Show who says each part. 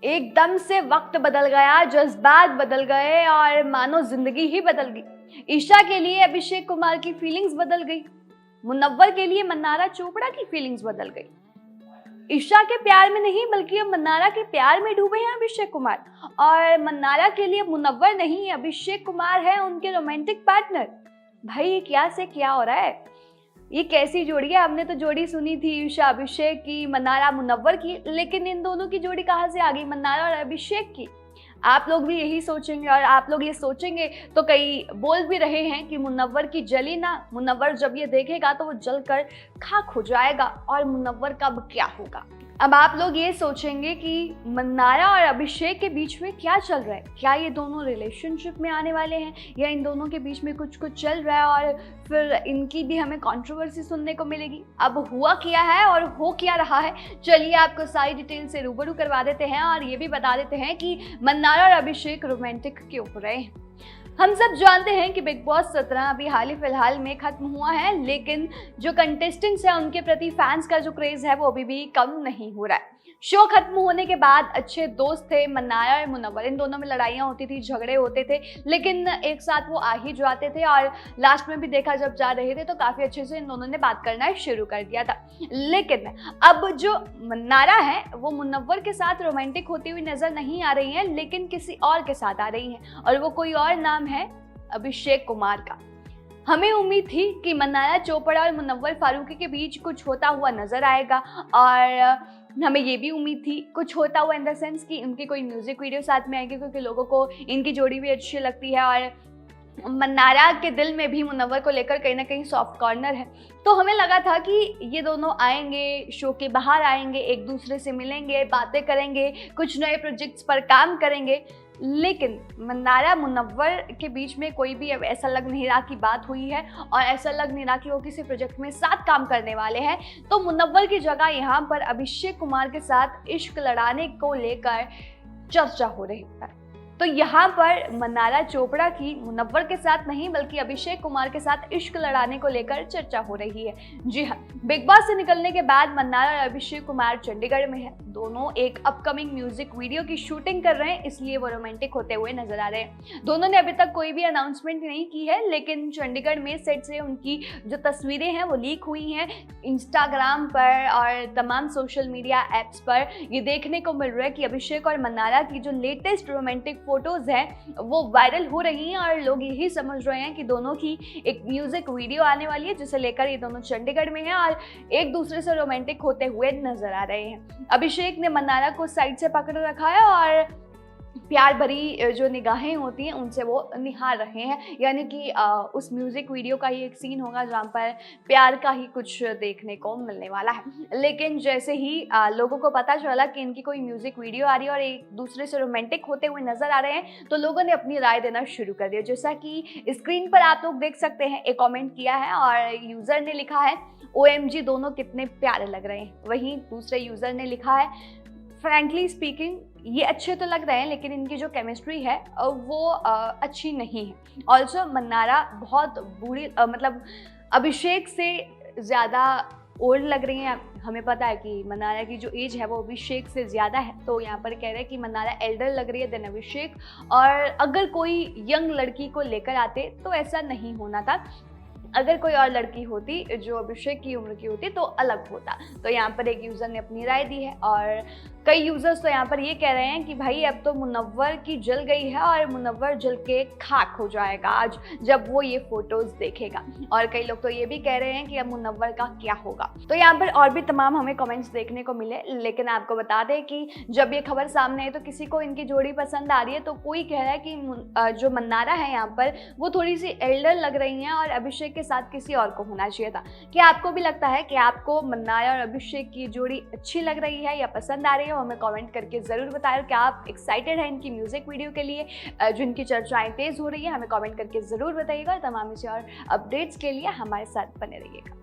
Speaker 1: एकदम से वक्त बदल गया, जज्बात बदल गए और मानो जिंदगी ही बदल गई। ईशा के लिए अभिषेक कुमार की फीलिंग्स बदल गई, मुनव्वर के लिए मन्नारा चोपड़ा की फीलिंग्स बदल गई। ईशा के प्यार में नहीं बल्कि अब मन्नारा के प्यार में डूबे हैं अभिषेक कुमार, और मन्नारा के लिए मुनव्वर नहीं अभिषेक कुमार है उनके रोमांटिक पार्टनर। भाई ये क्या से क्या हो रहा है? ये कैसी जोड़ी है? हमने तो जोड़ी सुनी थी ईशा अभिषेक की, मन्नारा मुनव्वर की, लेकिन इन दोनों की जोड़ी कहाँ से आ गई, मन्नारा और अभिषेक की? आप लोग भी यही सोचेंगे, और आप लोग ये सोचेंगे तो कई बोल भी रहे हैं कि मुनव्वर की जली ना, मुनव्वर जब ये देखेगा तो वो जलकर खाक हो जाएगा और मुनव्वर का अब क्या होगा। अब आप लोग ये सोचेंगे कि मन्नारा और अभिषेक के बीच में क्या चल रहा है, क्या ये दोनों रिलेशनशिप में आने वाले हैं या इन दोनों के बीच में कुछ चल रहा है और फिर इनकी भी हमें कंट्रोवर्सी सुनने को मिलेगी। अब हुआ क्या है और हो क्या रहा है, चलिए आपको सारी डिटेल से रूबरू करवा देते हैं और ये भी बता देते हैं कि मन्नारा और अभिषेक रोमांटिक क्यों हो रहे हैं। हम सब जानते हैं कि बिग बॉस 17 अभी हाल ही फिलहाल में खत्म हुआ है, लेकिन जो कंटेस्टेंट्स हैं उनके प्रति फैंस का जो क्रेज है वो अभी भी कम नहीं हो रहा है। शो खत्म होने के बाद अच्छे दोस्त थे मन्नारा और मुनव्वर, इन दोनों में लड़ाइयाँ होती थी, झगड़े होते थे, लेकिन एक साथ वो आ ही जाते थे और लास्ट में भी देखा जब जा रहे थे तो काफ़ी अच्छे से इन दोनों ने बात करना शुरू कर दिया था। लेकिन अब जो मन्नारा है वो मुनव्वर के साथ रोमांटिक होती हुई नजर नहीं आ रही है, लेकिन किसी और के साथ आ रही हैं, और वो कोई और नाम है अभिषेक कुमार का। हमें उम्मीद थी कि मन्नारा चोपड़ा और मुनव्वर फारूकी के बीच कुछ होता हुआ नजर आएगा, और हमें ये भी उम्मीद थी कुछ होता हुआ इन द सेंस कि उनकी कोई म्यूजिक वीडियो साथ में आएगी, क्योंकि लोगों को इनकी जोड़ी भी अच्छी लगती है और मन्नारा के दिल में भी मुनव्वर को लेकर कहीं ना कहीं सॉफ्ट कॉर्नर है। तो हमें लगा था कि ये दोनों आएंगे, शो के बाहर आएंगे, एक दूसरे से मिलेंगे, बातें करेंगे, कुछ नए प्रोजेक्ट्स पर काम करेंगे, लेकिन मन्नारा मुनव्वर के बीच में कोई भी अब ऐसा लग नहीं रहा कि बात हुई है और ऐसा लग नहीं रहा कि वो किसी प्रोजेक्ट में साथ काम करने वाले हैं। तो मुनव्वर की जगह यहाँ पर अभिषेक कुमार के साथ इश्क लड़ाने को लेकर चर्चा हो रही है। तो यहाँ पर मन्नारा चोपड़ा की मुनव्वर के साथ नहीं बल्कि अभिषेक कुमार के साथ इश्क लड़ाने को लेकर चर्चा हो रही है। जी हाँ, बिग बॉस से निकलने के बाद मन्नारा और अभिषेक कुमार चंडीगढ़ में है। दोनों एक अपकमिंग म्यूजिक वीडियो की शूटिंग कर रहे हैं, इसलिए वो रोमांटिक होते हुए नजर आ रहे हैं। दोनों ने अभी तक कोई भी अनाउंसमेंट नहीं की है, लेकिन चंडीगढ़ में सेट से उनकी जो तस्वीरें हैं वो लीक हुई हैं इंस्टाग्राम पर और तमाम सोशल मीडिया एप्स पर। ये देखने को मिल रहा है कि अभिषेक और मन्नारा की जो लेटेस्ट रोमांटिक फोटोज हैं वो वायरल हो रही हैं, और लोग यही समझ रहे हैं कि दोनों की एक म्यूजिक वीडियो आने वाली है, जिसे लेकर ये दोनों चंडीगढ़ में हैं और एक दूसरे से रोमांटिक होते हुए नजर आ रहे हैं। अभिषेक ने मन्नारा को साइड से पकड़ रखा है और प्यार भरी जो निगाहें होती हैं उनसे वो निहार रहे हैं, यानी कि उस म्यूजिक वीडियो का ही एक सीन होगा जहाँ पर प्यार का ही कुछ देखने को मिलने वाला है। लेकिन जैसे ही लोगों को पता चला कि इनकी कोई म्यूजिक वीडियो आ रही है और एक दूसरे से रोमांटिक होते हुए नजर आ रहे हैं, तो लोगों ने अपनी राय देना शुरू कर दिया। जैसा कि स्क्रीन पर आप लोग देख सकते हैं, एक कॉमेंट किया है और यूजर ने लिखा है OMG दोनों कितने प्यारे लग रहे हैं। वहीं दूसरे यूजर ने लिखा है फ्रैंकली स्पीकिंग ये अच्छे तो लग रहे हैं, लेकिन इनकी जो केमिस्ट्री है वो अच्छी नहीं है। ऑल्सो मन्नारा बहुत बुरी मतलब अभिषेक से ज़्यादा ओल्ड लग रही हैं। हमें पता है कि मन्नारा की जो एज है वो अभिषेक से ज़्यादा है, तो यहाँ पर कह रहे हैं कि मन्नारा एल्डर लग रही है देन अभिषेक, और अगर कोई यंग लड़की को लेकर आते तो ऐसा नहीं होना था। अगर कोई और लड़की होती जो अभिषेक की उम्र की होती तो अलग होता। तो यहाँ पर एक यूज़र ने अपनी राय दी है, और कई यूज़र्स तो यहाँ पर ये कह रहे हैं कि भाई अब तो मुनव्वर की जल गई है और मुनव्वर जल के खाक हो जाएगा आज जब वो ये फोटोज़ देखेगा। और कई लोग तो ये भी कह रहे हैं कि अब मुनव्वर का क्या होगा। तो यहाँ पर और भी तमाम हमें कमेंट्स देखने को मिले, लेकिन आपको बता दें कि जब ये खबर सामने है तो किसी को इनकी जोड़ी पसंद आ रही है, तो कोई कह रहा है कि जो मन्नारा है यहाँ पर वो थोड़ी सी एल्डर लग रही हैं और अभिषेक के साथ किसी और को होना चाहिए था। क्या आपको भी लगता है कि आपको मन्नारा और अभिषेक की जोड़ी अच्छी लग रही है या पसंद आ रही है? हमें कमेंट करके ज़रूर बताएं। क्या आप एक्साइटेड हैं इनकी म्यूजिक वीडियो के लिए जिनकी चर्चाएं तेज़ हो रही है? हमें कमेंट करके ज़रूर बताइएगा। तमाम इसे और अपडेट्स के लिए हमारे साथ बने रहिएगा।